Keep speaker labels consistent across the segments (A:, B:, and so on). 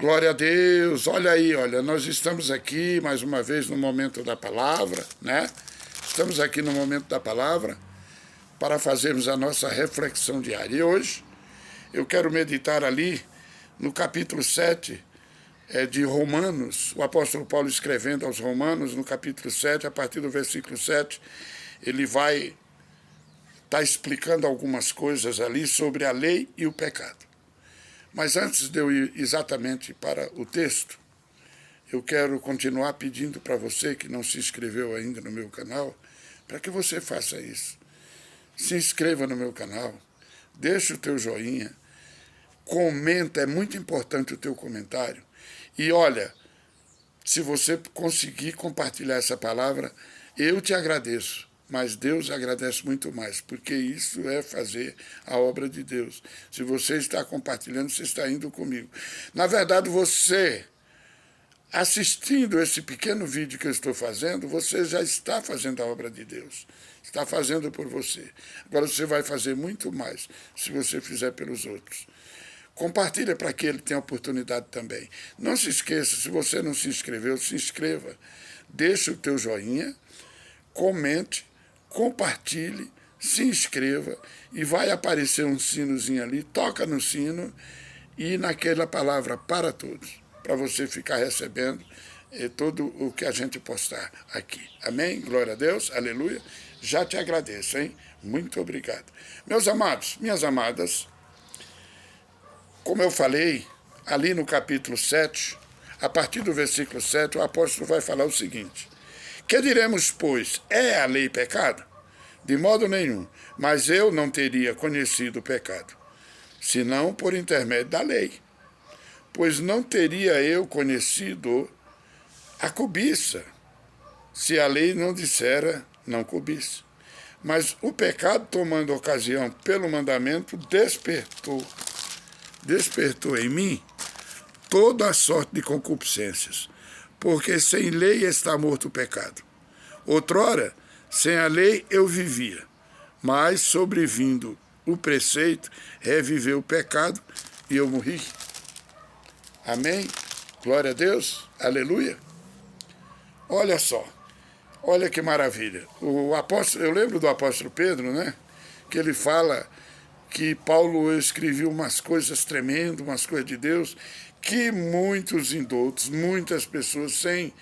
A: Glória a Deus. Olha aí, olha, nós estamos aqui mais uma vez no momento da palavra, né? Estamos aqui no momento da palavra para fazermos a nossa reflexão diária. E hoje eu quero meditar ali no capítulo 7 de Romanos, o apóstolo Paulo escrevendo aos Romanos, no capítulo 7, a partir do versículo 7, ele vai estar explicando algumas coisas ali sobre a lei e o pecado. Mas antes de eu ir exatamente para o texto, eu quero continuar pedindo para você que não se inscreveu ainda no meu canal, para que você faça isso. Se inscreva no meu canal, deixe o teu joinha, comenta, é muito importante o teu comentário. E olha, se você conseguir compartilhar essa palavra, eu te agradeço. Mas Deus agradece muito mais, porque isso é fazer a obra de Deus. Se você está compartilhando, você está indo comigo. Na verdade, você, assistindo esse pequeno vídeo que eu estou fazendo, você já está fazendo a obra de Deus. Está fazendo por você. Agora você vai fazer muito mais se você fizer pelos outros. Compartilha para que ele tenha oportunidade também. Não se esqueça, se você não se inscreveu, se inscreva. Deixe o teu joinha, comente, compartilhe, se inscreva e vai aparecer um sinozinho ali, toca no sino e naquela palavra para todos, para você ficar recebendo tudo o que a gente postar aqui. Amém? Glória a Deus, aleluia. Já te agradeço, hein? Muito obrigado. Meus amados, minhas amadas, como eu falei, ali no capítulo 7, a partir do versículo 7, o apóstolo vai falar o seguinte: que diremos, pois, é a lei pecado? De modo nenhum, mas eu não teria conhecido o pecado, senão por intermédio da lei. Pois não teria eu conhecido a cobiça, se a lei não dissera não cobiça. Mas o pecado, tomando ocasião pelo mandamento, despertou em mim toda a sorte de concupiscências, porque sem lei está morto o pecado. Outrora, sem a lei eu vivia, mas sobrevindo o preceito, reviveu o pecado e eu morri. Amém? Glória a Deus, aleluia. Olha só, olha que maravilha. O apóstolo, eu lembro do apóstolo Pedro, né? Que ele fala que Paulo escreveu umas coisas tremendas, umas coisas de Deus, que muitos indoutos, muitas pessoas, sem,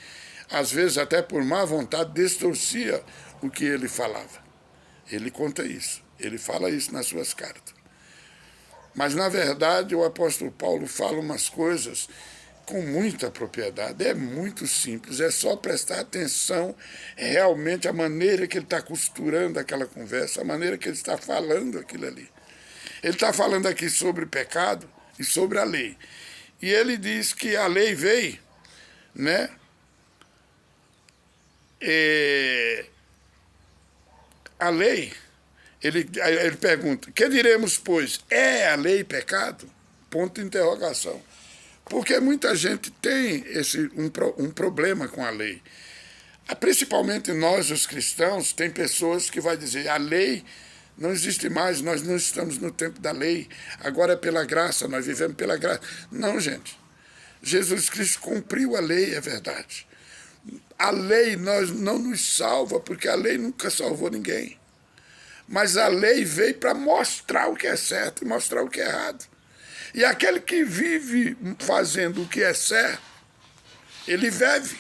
A: às vezes até por má vontade, distorcia o que ele falava. Ele conta isso, ele fala isso nas suas cartas. Mas, na verdade, o apóstolo Paulo fala umas coisas com muita propriedade, é muito simples, é só prestar atenção realmente à maneira que ele está costurando aquela conversa, a maneira que ele está falando aquilo ali. Ele está falando aqui sobre pecado e sobre a lei. E ele diz que a lei veio, né? A lei, ele pergunta, que diremos, pois, é a lei pecado? Ponto de interrogação. Porque muita gente tem um problema com a lei. Principalmente nós, os cristãos, tem pessoas que vão dizer, a lei não existe mais, nós não estamos no tempo da lei, agora é pela graça, nós vivemos pela graça. Não, gente. Jesus Cristo cumpriu a lei, é verdade. A lei não nos salva, porque a lei nunca salvou ninguém. Mas a lei veio para mostrar o que é certo e mostrar o que é errado. E aquele que vive fazendo o que é certo, ele vive.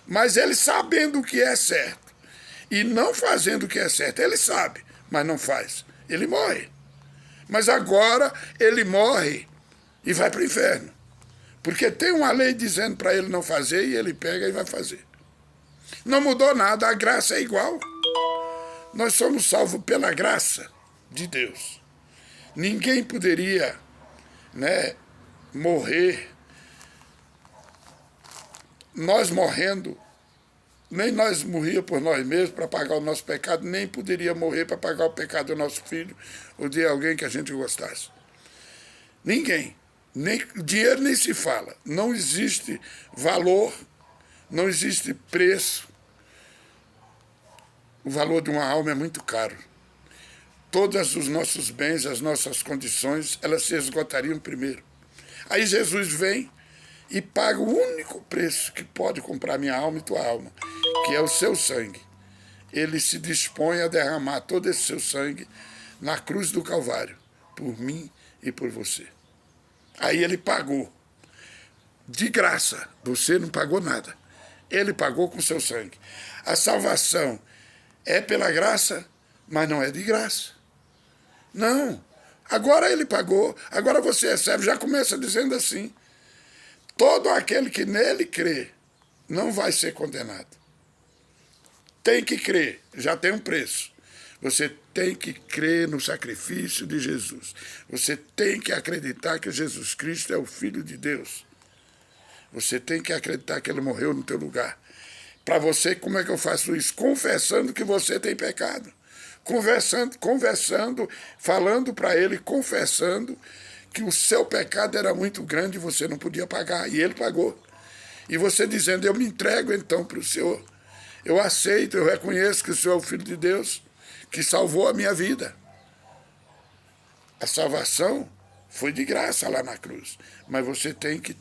A: Mas ele sabendo o que é certo e não fazendo o que é certo, ele sabe, mas não faz. Ele morre. Mas agora ele morre e vai para o inferno. Porque tem uma lei dizendo para ele não fazer e ele pega e vai fazer. Não mudou nada, a graça é igual. Nós somos salvos pela graça de Deus. Ninguém poderia, né, morrer. Nós morrendo, nem nós morríamos por nós mesmos para pagar o nosso pecado, nem poderia morrer para pagar o pecado do nosso filho ou de alguém que a gente gostasse. Ninguém. Dinheiro nem se fala. Não existe valor, não existe preço. O valor de uma alma é muito caro. Todos os nossos bens, as nossas condições, elas se esgotariam primeiro. Aí Jesus vem e paga o único preço que pode comprar minha alma e tua alma, que é o seu sangue. Ele se dispõe a derramar todo esse seu sangue na cruz do Calvário, por mim e por você. Aí ele pagou, de graça, você não pagou nada. Ele pagou com seu sangue. A salvação é pela graça, mas não é de graça. Não. Agora ele pagou, agora você recebe, já começa dizendo assim: todo aquele que nele crê não vai ser condenado. Tem que crer, já tem um preço. Você tem que crer no sacrifício de Jesus. Você tem que acreditar que Jesus Cristo é o Filho de Deus. Você tem que acreditar que ele morreu no teu lugar. Para você, como é que eu faço isso? Confessando que você tem pecado. Conversando, falando para ele, confessando que o seu pecado era muito grande e você não podia pagar, e ele pagou. E você dizendo: eu me entrego então para o Senhor. Eu aceito, eu reconheço que o Senhor é o Filho de Deus, que salvou a minha vida. A salvação foi de graça lá na cruz, mas você tem que...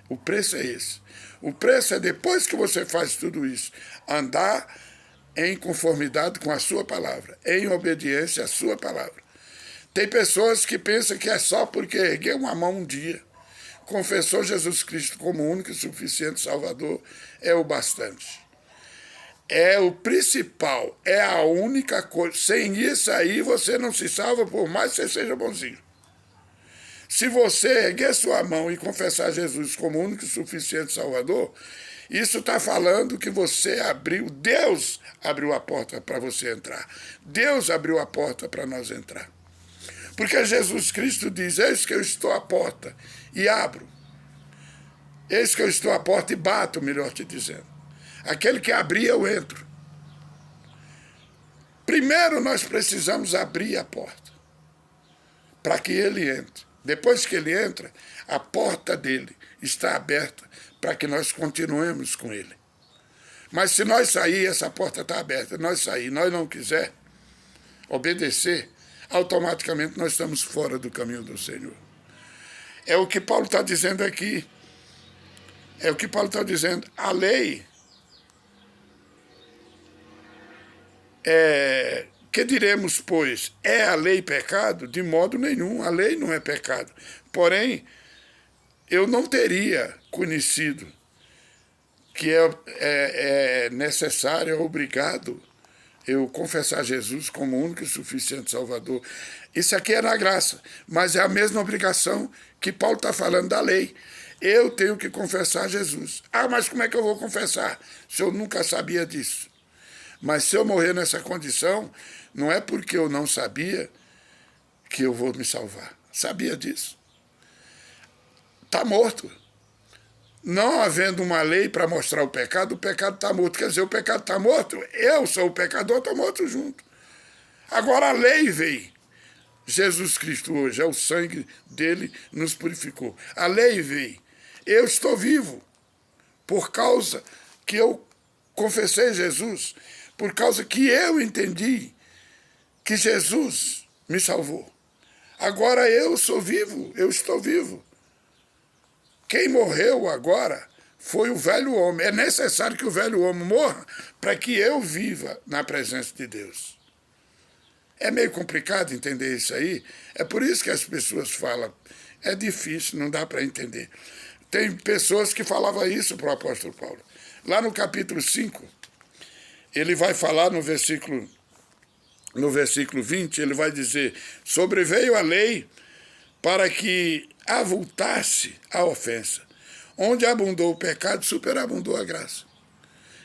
A: O preço é esse. O preço é, depois que você faz tudo isso, andar em conformidade com a sua palavra, em obediência à sua palavra. Tem pessoas que pensam que é só porque ergueu uma mão um dia, confessou Jesus Cristo como o único e suficiente Salvador, é o bastante. É o principal, é a única coisa. Sem isso aí, você não se salva, por mais que você seja bonzinho. Se você erguer sua mão e confessar Jesus como o único e suficiente Salvador, isso está falando que você abriu, Deus abriu a porta para você entrar. Deus abriu a porta para nós entrar. Porque Jesus Cristo diz: eis que eu estou à porta e abro. Eis que eu estou à porta e bato, melhor te dizendo. Aquele que abrir, eu entro. Primeiro nós precisamos abrir a porta para que ele entre. Depois que ele entra, a porta dele está aberta para que nós continuemos com ele. Mas se nós sair, essa porta está aberta. Nós sair, nós não quiser obedecer, automaticamente nós estamos fora do caminho do Senhor. É o que Paulo está dizendo aqui. É o que Paulo está dizendo. A lei... que diremos, pois? É a lei pecado? De modo nenhum, a lei não é pecado. Porém, eu não teria conhecido que é necessário, é obrigado eu confessar Jesus como o único e suficiente Salvador. Isso aqui é na graça, mas é a mesma obrigação que Paulo está falando da lei. Eu tenho que confessar Jesus. Ah, mas como é que eu vou confessar se eu nunca sabia disso? Mas se eu morrer nessa condição, não é porque eu não sabia que eu vou me salvar. Sabia disso. Está morto. Não havendo uma lei para mostrar o pecado está morto. Quer dizer, o pecado está morto, eu sou o pecador, estou morto junto. Agora a lei veio. Jesus Cristo hoje, é o sangue dele nos purificou. A lei veio. Eu estou vivo por causa que eu confessei Jesus, por causa que eu entendi que Jesus me salvou. Agora eu sou vivo, eu estou vivo. Quem morreu agora foi o velho homem. É necessário que o velho homem morra para que eu viva na presença de Deus. É meio complicado entender isso aí. É por isso que as pessoas falam, é difícil, não dá para entender. Tem pessoas que falavam isso para o apóstolo Paulo. Lá no capítulo 5, ele vai falar no versículo 20, ele vai dizer: sobreveio a lei para que avultasse a ofensa. Onde abundou o pecado, superabundou a graça.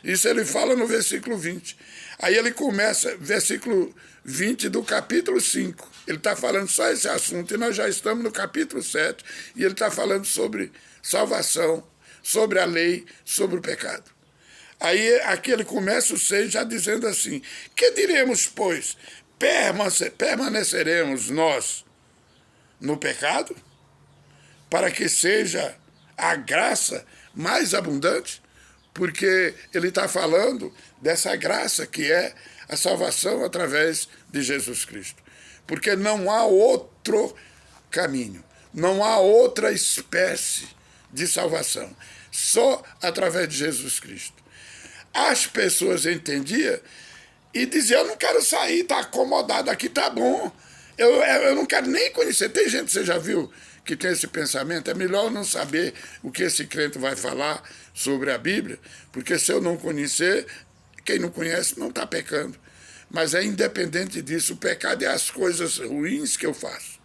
A: Isso ele fala no versículo 20. Aí ele começa, versículo 20 do capítulo 5. Ele está falando só esse assunto, e nós já estamos no capítulo 7, e ele está falando sobre salvação, sobre a lei, sobre o pecado. Aí aqui ele começa o 6 já dizendo assim: que diremos, pois? Permaneceremos nós no pecado, para que seja a graça mais abundante? Porque ele está falando dessa graça que é a salvação através de Jesus Cristo. Porque não há outro caminho, não há outra espécie de salvação. Só através de Jesus Cristo. As pessoas entendiam e diziam, eu não quero sair, está acomodado aqui, tá bom. Eu não quero nem conhecer. Tem gente, você já viu, que tem esse pensamento, é melhor eu não saber o que esse crente vai falar sobre a Bíblia, porque se eu não conhecer, quem não conhece não está pecando. Mas é independente disso, o pecado é as coisas ruins que eu faço.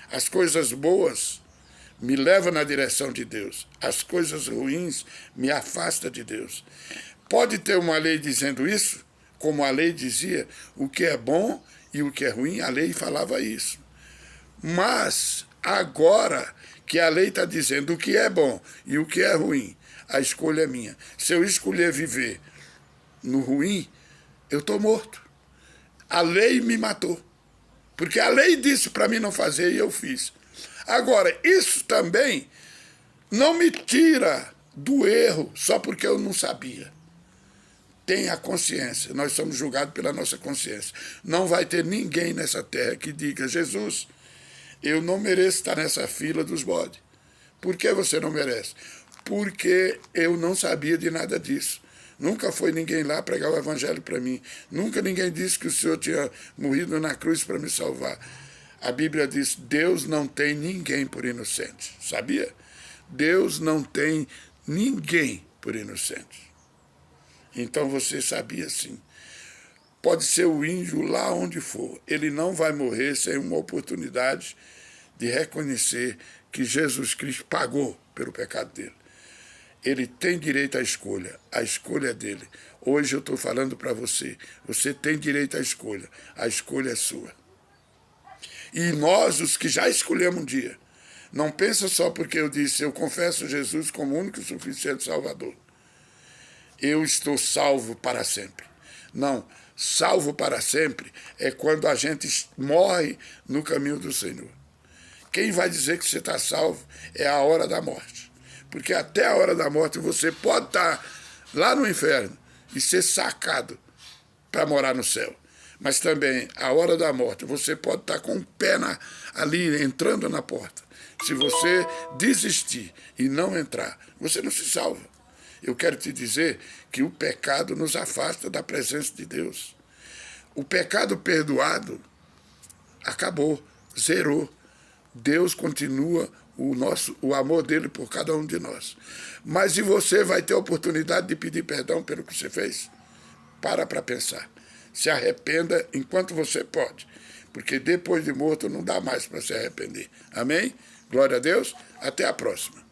A: As coisas boas me levam na direção de Deus. As coisas ruins me afastam de Deus. Pode ter uma lei dizendo isso, como a lei dizia, o que é bom e o que é ruim, a lei falava isso. Mas agora que a lei está dizendo o que é bom e o que é ruim, a escolha é minha. Se eu escolher viver no ruim, eu estou morto. A lei me matou. Porque a lei disse para mim não fazer e eu fiz. Agora, isso também não me tira do erro só porque eu não sabia. Tenha consciência. Nós somos julgados pela nossa consciência. Não vai ter ninguém nessa terra que diga, Jesus, eu não mereço estar nessa fila dos bodes. Por que você não merece? Porque eu não sabia de nada disso. Nunca foi ninguém lá pregar o evangelho para mim. Nunca ninguém disse que o Senhor tinha morrido na cruz para me salvar. A Bíblia diz, Deus não tem ninguém por inocente. Sabia? Deus não tem ninguém por inocente. Então você sabia sim. Pode ser o índio lá onde for. Ele não vai morrer sem uma oportunidade de reconhecer que Jesus Cristo pagou pelo pecado dele. Ele tem direito à escolha. A escolha é dele. Hoje eu estou falando para você. Você tem direito à escolha. A escolha é sua. E nós, os que já escolhemos um dia, não pensa só porque eu disse, eu confesso Jesus como o único e suficiente Salvador. Eu estou salvo para sempre. Não, salvo para sempre é quando a gente morre no caminho do Senhor. Quem vai dizer que você está salvo é a hora da morte. Porque até a hora da morte você pode estar lá no inferno e ser sacado para morar no céu. Mas também, a hora da morte, você pode estar com o pé ali, entrando na porta. Se você desistir e não entrar, você não se salva. Eu quero te dizer que o pecado nos afasta da presença de Deus. O pecado perdoado acabou, zerou. Deus continua o amor dele por cada um de nós. Mas e você vai ter a oportunidade de pedir perdão pelo que você fez? Para pensar. Se arrependa enquanto você pode. Porque depois de morto não dá mais para se arrepender. Amém? Glória a Deus. Até a próxima.